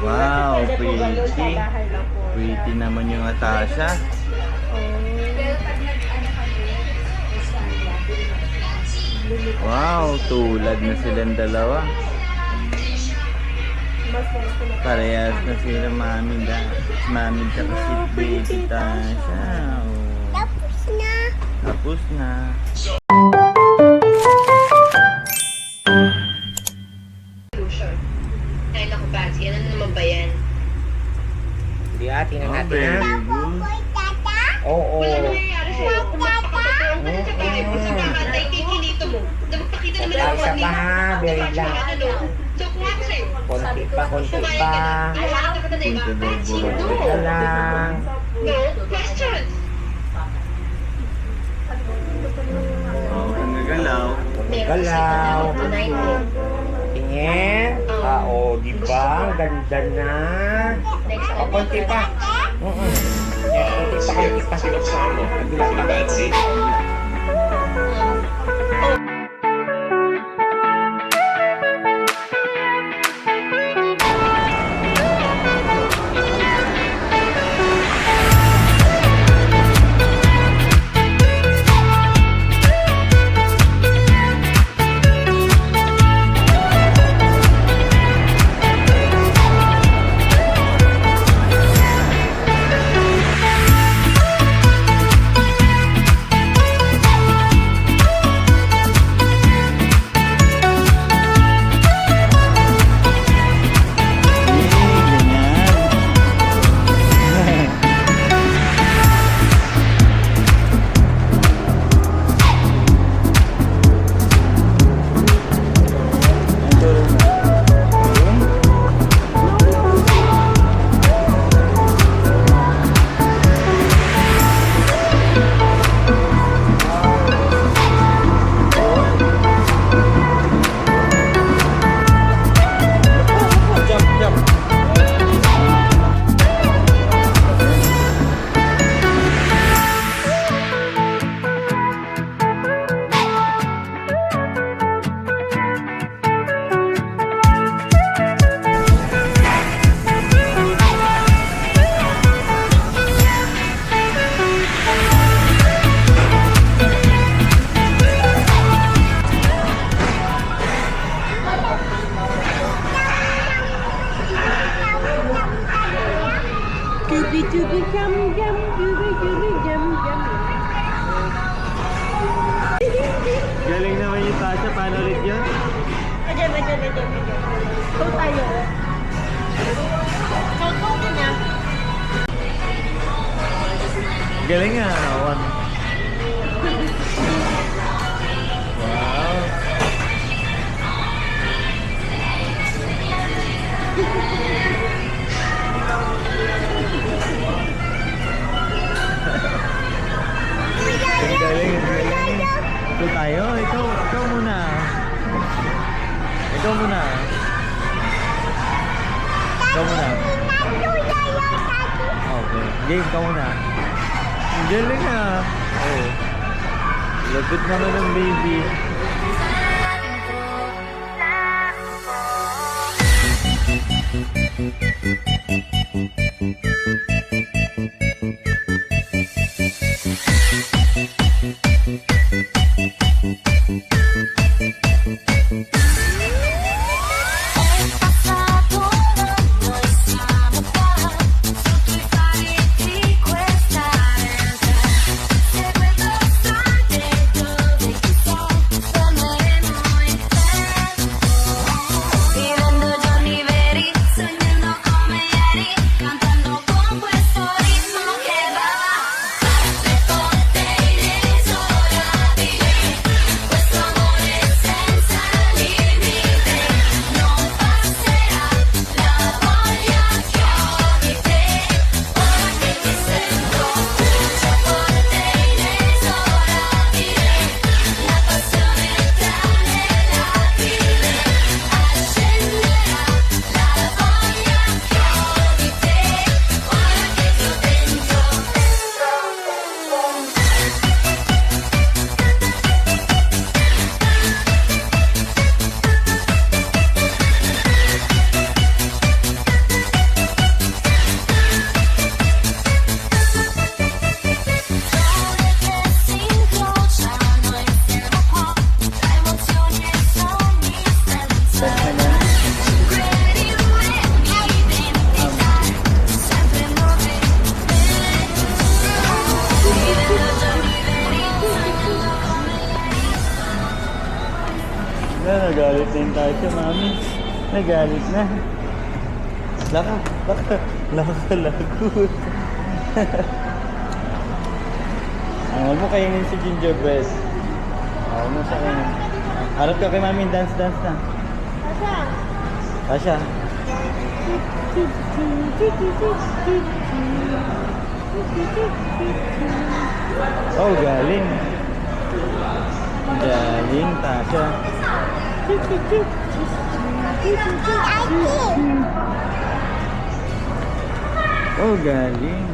Wow, pretty. Pretty naman yung Atasha. Wow, tulad na silang dalawa. Parehas na sila mami tsaka si baby Tasha. Oh. Tapos na. Tapos na. Ay, naku, Patsy. Ano naman ba yan? Hindi tingnan Oh, natin very ha. good. Tata. Oo. Wala nangyayari sa'yo. Kung magpakapagkaroon ka na sa bahay mo, sa kakantay kay Kinito mo, na magpakita naman ako Isa pa ha, very lang. So, kung ako sa'yo, Konti pa. kumain ka na. Ay, nakita ka na na iba. Patsy, no. Ito lang. No questions. Oh, ang gagalaw. Galaw. Tingin. Diba? Ang ganda na. Konti pa. Konti pa. Kabila pa. Galing naman yung Tasha. Paano ulit yun? Ayan. Go tayo. Go ka na. Galing nga. One. Wow. Ang galing. Ito tayo. Ikaw muna. Ikaw muna. Okay. Game, ikaw muna. Ang galing ah. Oh. Lapit naman ng baby. Vivendo giorni veri, sognando come Tasha, mami. Nagalit na. Laka. Lagot. Huwag mo kainin si gingerbread. Huwag mo siya kainin. Harap ka kay mami, dance na. Tasha. Oh, galing. Galing, Tasha. Oh, galing.